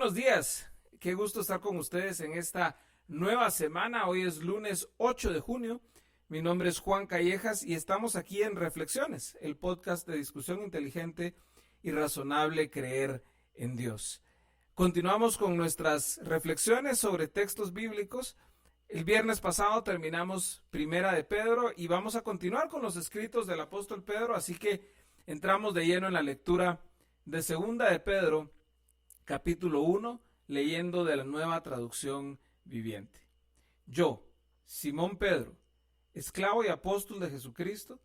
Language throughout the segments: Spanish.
buenos días. Qué gusto estar con ustedes en esta nueva semana. Hoy es lunes 8 de junio. Mi nombre es Juan Callejas y estamos aquí en Reflexiones, el podcast de discusión inteligente y razonable creer en Dios. Continuamos con nuestras reflexiones sobre textos bíblicos. El viernes pasado terminamos Primera de Pedro y vamos a continuar con los escritos del apóstol Pedro, así que entramos de lleno en la lectura de Segunda de Pedro, capítulo 1, leyendo de la Nueva Traducción Viviente. Yo, Simón Pedro, esclavo y apóstol de Jesucristo,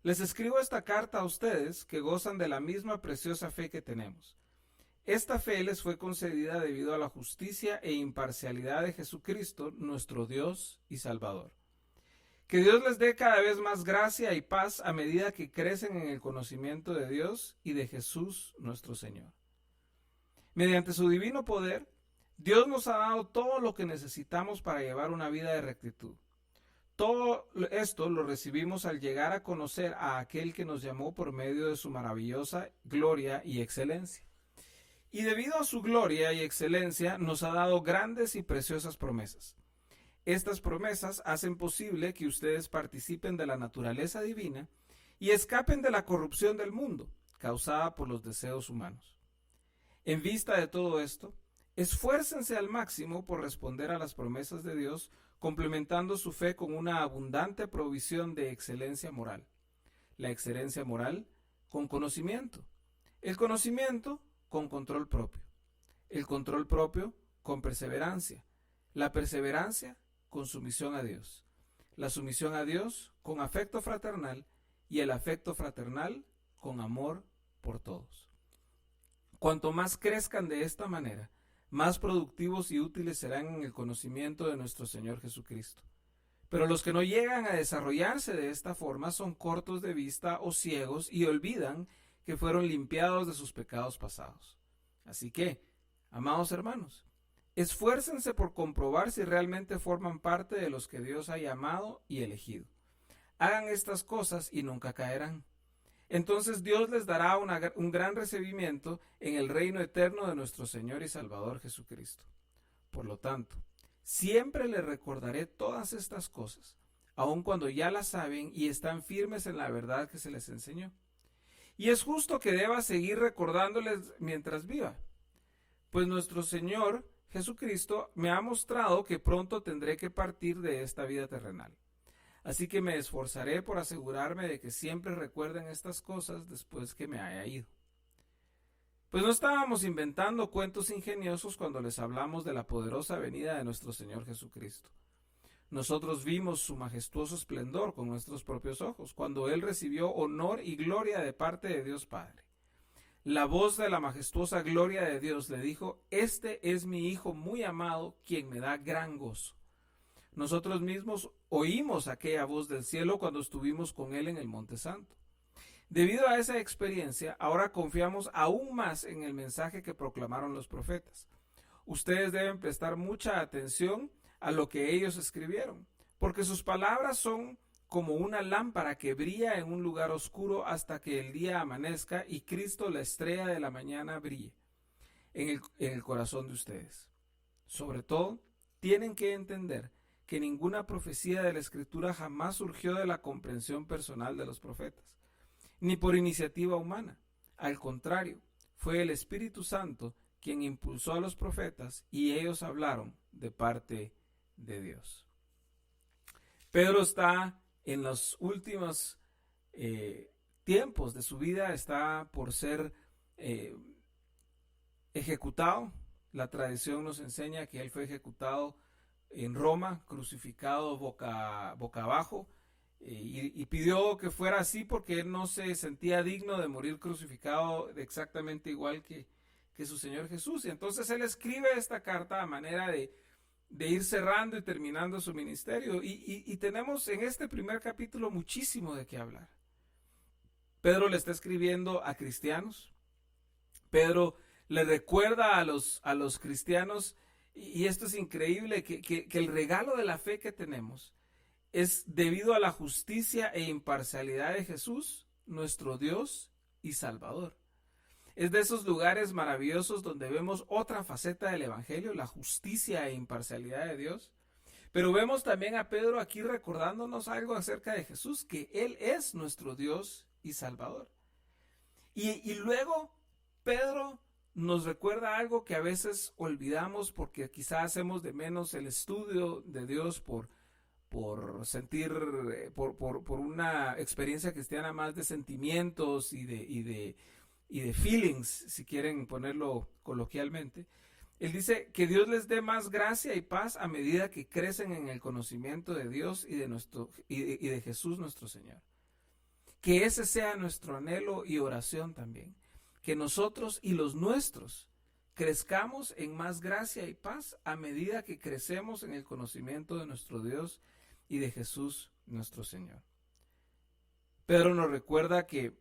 les escribo esta carta a ustedes que gozan de la misma preciosa fe que tenemos. Esta fe les fue concedida debido a la justicia e imparcialidad de Jesucristo, nuestro Dios y Salvador. Que Dios les dé cada vez más gracia y paz a medida que crecen en el conocimiento de Dios y de Jesús nuestro Señor. Mediante su divino poder, Dios nos ha dado todo lo que necesitamos para llevar una vida de rectitud. Todo esto lo recibimos al llegar a conocer a aquel que nos llamó por medio de su maravillosa gloria y excelencia. Y debido a su gloria y excelencia nos ha dado grandes y preciosas promesas. Estas promesas hacen posible que ustedes participen de la naturaleza divina y escapen de la corrupción del mundo, causada por los deseos humanos. En vista de todo esto, esfuércense al máximo por responder a las promesas de Dios, complementando su fe con una abundante provisión de excelencia moral. La excelencia moral con conocimiento. El conocimiento con control propio. El control propio con perseverancia. La perseverancia con sumisión a Dios. La sumisión a Dios con afecto fraternal y el afecto fraternal con amor por todos. Cuanto más crezcan de esta manera, más productivos y útiles serán en el conocimiento de nuestro Señor Jesucristo. Pero los que no llegan a desarrollarse de esta forma son cortos de vista o ciegos y olvidan que fueron limpiados de sus pecados pasados. Así que, amados hermanos, esfuércense por comprobar si realmente forman parte de los que Dios ha llamado y elegido. Hagan estas cosas y nunca caerán. Entonces Dios les dará un gran recibimiento en el reino eterno de nuestro Señor y Salvador Jesucristo. Por lo tanto, siempre les recordaré todas estas cosas, aun cuando ya las saben y están firmes en la verdad que se les enseñó. Y es justo que deba seguir recordándoles mientras viva, pues nuestro Señor Jesucristo me ha mostrado que pronto tendré que partir de esta vida terrenal. Así que me esforzaré por asegurarme de que siempre recuerden estas cosas después que me haya ido. Pues no estábamos inventando cuentos ingeniosos cuando les hablamos de la poderosa venida de nuestro Señor Jesucristo. Nosotros vimos su majestuoso esplendor con nuestros propios ojos, cuando Él recibió honor y gloria de parte de Dios Padre. La voz de la majestuosa gloria de Dios le dijo: "Este es mi Hijo muy amado, quien me da gran gozo". Nosotros mismos oímos aquella voz del cielo cuando estuvimos con Él en el Monte Santo. Debido a esa experiencia, ahora confiamos aún más en el mensaje que proclamaron los profetas. Ustedes deben prestar mucha atención a lo que ellos escribieron, porque sus palabras son como una lámpara que brilla en un lugar oscuro hasta que el día amanezca y Cristo, la estrella de la mañana, brille en el corazón de ustedes. Sobre todo, tienen que entender que ninguna profecía de la Escritura jamás surgió de la comprensión personal de los profetas, ni por iniciativa humana. Al contrario, fue el Espíritu Santo quien impulsó a los profetas y ellos hablaron de parte de Dios. Pedro está en los últimos tiempos de su vida, está por ser ejecutado. La tradición nos enseña que él fue ejecutado en Roma, crucificado boca abajo, y pidió que fuera así porque él no se sentía digno de morir crucificado exactamente igual que su Señor Jesús. Y entonces él escribe esta carta a manera de ir cerrando y terminando su ministerio. Y tenemos en este primer capítulo muchísimo de qué hablar. Pedro le está escribiendo a cristianos. Pedro le recuerda a los cristianos, y esto es increíble, que el regalo de la fe que tenemos es debido a la justicia e imparcialidad de Jesús, nuestro Dios y Salvador. Es de esos lugares maravillosos donde vemos otra faceta del Evangelio, la justicia e imparcialidad de Dios. Pero vemos también a Pedro aquí recordándonos algo acerca de Jesús, que Él es nuestro Dios y Salvador. Y luego Pedro nos recuerda algo que a veces olvidamos porque quizás hacemos de menos el estudio de Dios por una experiencia cristiana más de sentimientos y de feelings, si quieren ponerlo coloquialmente. Él dice que Dios les dé más gracia y paz a medida que crecen en el conocimiento de Dios y de Jesús nuestro Señor. Que ese sea nuestro anhelo y oración también. Que nosotros y los nuestros crezcamos en más gracia y paz a medida que crecemos en el conocimiento de nuestro Dios y de Jesús nuestro Señor. Pedro nos recuerda que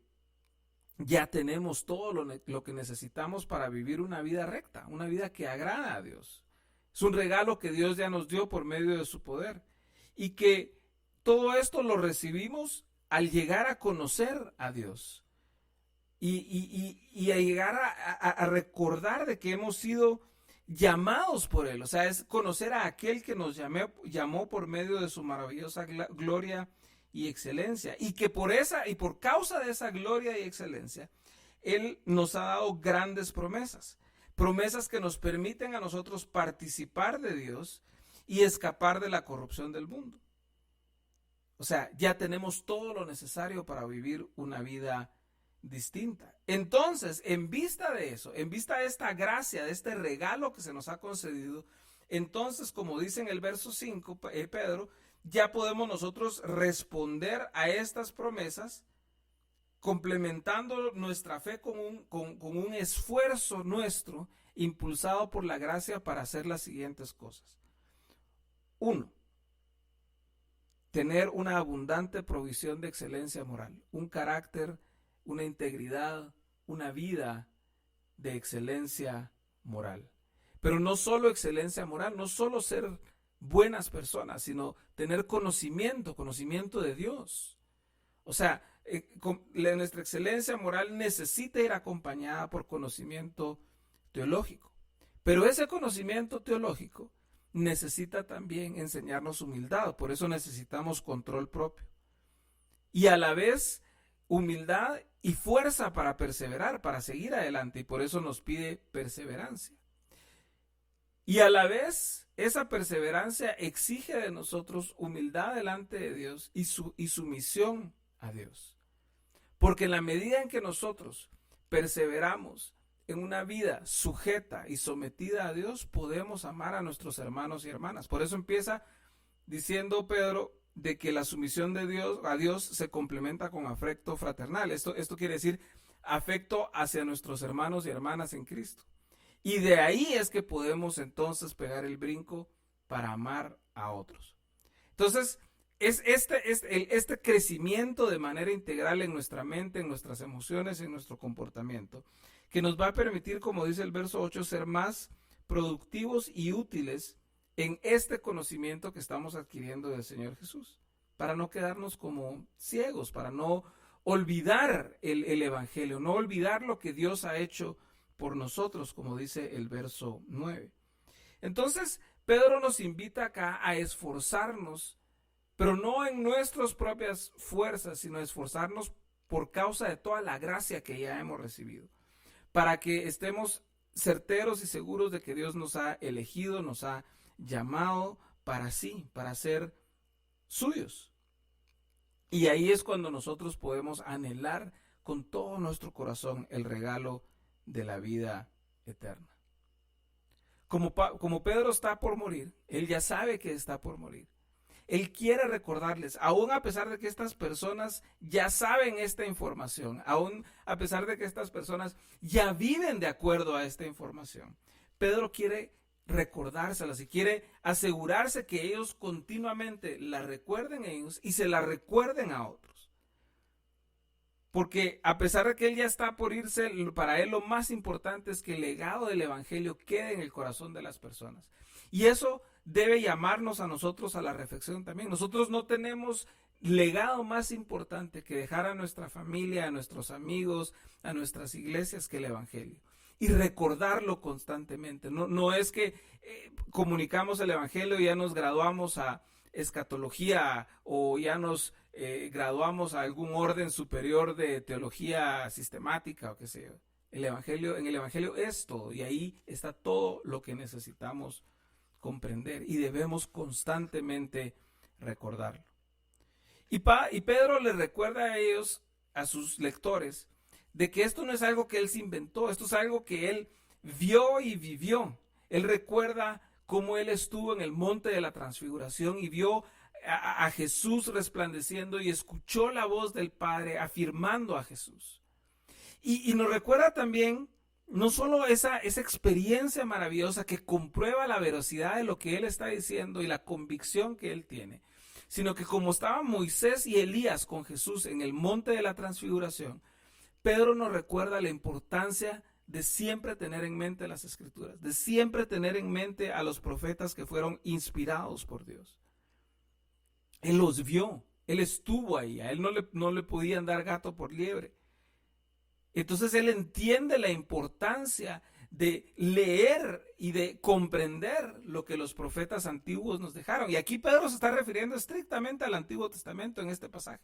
ya tenemos todo lo que necesitamos para vivir una vida recta, una vida que agrada a Dios. Es un regalo que Dios ya nos dio por medio de su poder y que todo esto lo recibimos al llegar a conocer a Dios y a llegar a recordar de que hemos sido llamados por Él. O sea, es conocer a aquel que nos llamó por medio de su maravillosa gloria y excelencia, y que por causa de esa gloria y excelencia, Él nos ha dado grandes promesas que nos permiten a nosotros participar de Dios y escapar de la corrupción del mundo. O sea, ya tenemos todo lo necesario para vivir una vida distinta. Entonces, en vista de eso, en vista de esta gracia, de este regalo que se nos ha concedido, entonces, como dice en el verso 5, Pedro, ya podemos nosotros responder a estas promesas complementando nuestra fe con un esfuerzo nuestro impulsado por la gracia para hacer las siguientes cosas. 1. Tener una abundante provisión de excelencia moral, un carácter, una integridad, una vida de excelencia moral. Pero no solo excelencia moral, no solo ser buenas personas, sino tener conocimiento de Dios. O sea, nuestra excelencia moral necesita ir acompañada por conocimiento teológico. Pero ese conocimiento teológico necesita también enseñarnos humildad. Por eso necesitamos control propio. Y a la vez, humildad y fuerza para perseverar, para seguir adelante. Y por eso nos pide perseverancia. Y a la vez, esa perseverancia exige de nosotros humildad delante de Dios y sumisión a Dios. Porque en la medida en que nosotros perseveramos en una vida sujeta y sometida a Dios, podemos amar a nuestros hermanos y hermanas. Por eso empieza diciendo Pedro de que la sumisión a Dios se complementa con afecto fraternal. Esto quiere decir afecto hacia nuestros hermanos y hermanas en Cristo. Y de ahí es que podemos entonces pegar el brinco para amar a otros. Entonces, es este crecimiento de manera integral en nuestra mente, en nuestras emociones, en nuestro comportamiento, que nos va a permitir, como dice el verso 8, ser más productivos y útiles en este conocimiento que estamos adquiriendo del Señor Jesús, para no quedarnos como ciegos, para no olvidar el Evangelio, no olvidar lo que Dios ha hecho por nosotros, como dice el verso 9. Entonces, Pedro nos invita acá a esforzarnos, pero no en nuestras propias fuerzas, sino a esforzarnos por causa de toda la gracia que ya hemos recibido, para que estemos certeros y seguros de que Dios nos ha elegido, nos ha llamado para sí, para ser suyos. Y ahí es cuando nosotros podemos anhelar con todo nuestro corazón el regalo de la vida eterna. Como Pedro está por morir, él ya sabe que está por morir. Él quiere recordarles, aún a pesar de que estas personas ya saben esta información, aún a pesar de que estas personas ya viven de acuerdo a esta información, Pedro quiere recordárselas y quiere asegurarse que ellos continuamente la recuerden ellos y se la recuerden a otros. Porque a pesar de que él ya está por irse, para él lo más importante es que el legado del Evangelio quede en el corazón de las personas. Y eso debe llamarnos a nosotros a la reflexión también. Nosotros no tenemos legado más importante que dejar a nuestra familia, a nuestros amigos, a nuestras iglesias que el evangelio. Y recordarlo constantemente. No es que comunicamos el evangelio y ya nos graduamos a escatología o ya nos graduamos a algún orden superior de teología sistemática o qué sé yo. En el evangelio es todo, y ahí está todo lo que necesitamos comprender y debemos constantemente recordarlo. Y Pedro les recuerda a ellos, a sus lectores, de que esto no es algo que él se inventó, esto es algo que él vio y vivió. Él recuerda cómo él estuvo en el monte de la transfiguración y vio a Jesús resplandeciendo y escuchó la voz del Padre afirmando a Jesús. Y nos recuerda también no solo esa experiencia maravillosa que comprueba la veracidad de lo que él está diciendo y la convicción que él tiene, sino que como estaban Moisés y Elías con Jesús en el monte de la transfiguración, Pedro nos recuerda la importancia de siempre tener en mente las Escrituras, de siempre tener en mente a los profetas que fueron inspirados por Dios. Él los vio, él estuvo ahí, a él no le podían dar gato por liebre. Entonces él entiende la importancia de leer y de comprender lo que los profetas antiguos nos dejaron. Y aquí Pedro se está refiriendo estrictamente al Antiguo Testamento en este pasaje.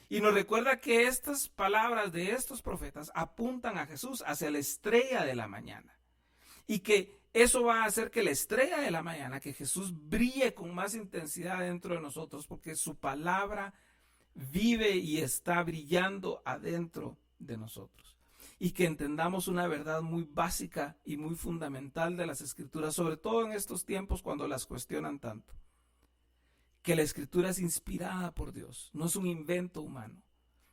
Y nos recuerda que estas palabras de estos profetas apuntan a Jesús, hacia la estrella de la mañana. Y que eso va a hacer que la estrella de la mañana, que Jesús brille con más intensidad dentro de nosotros, porque su palabra vive y está brillando adentro de nosotros. Y que entendamos una verdad muy básica y muy fundamental de las Escrituras, sobre todo en estos tiempos cuando las cuestionan tanto. Que la Escritura es inspirada por Dios, no es un invento humano,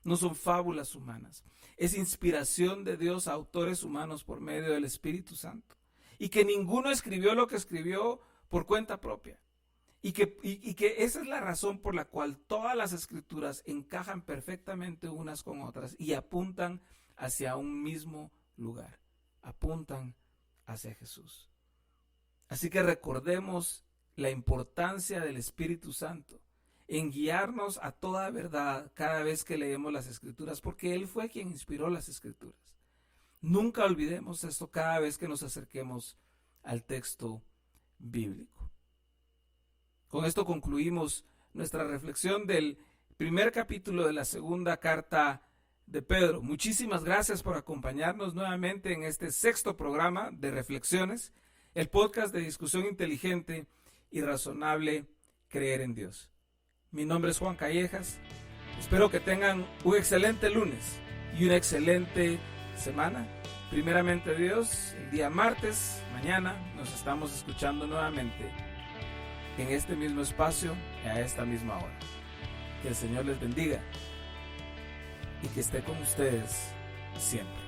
no son fábulas humanas, es inspiración de Dios a autores humanos por medio del Espíritu Santo. Y que ninguno escribió lo que escribió por cuenta propia. Y que esa es la razón por la cual todas las Escrituras encajan perfectamente unas con otras y apuntan hacia un mismo lugar, apuntan hacia Jesús. Así que recordemos la importancia del Espíritu Santo en guiarnos a toda verdad cada vez que leemos las Escrituras, porque Él fue quien inspiró las Escrituras. Nunca olvidemos esto cada vez que nos acerquemos al texto bíblico. Con esto concluimos nuestra reflexión del primer capítulo de la segunda carta de Pedro. Muchísimas gracias por acompañarnos nuevamente en este sexto programa de Reflexiones, el podcast de discusión inteligente y razonable, Creer en Dios. Mi nombre es Juan Callejas. Espero que tengan un excelente lunes y una excelente semana. Primeramente Dios, el día martes, mañana, nos estamos escuchando nuevamente en este mismo espacio y a esta misma hora. Que el Señor les bendiga y que esté con ustedes siempre.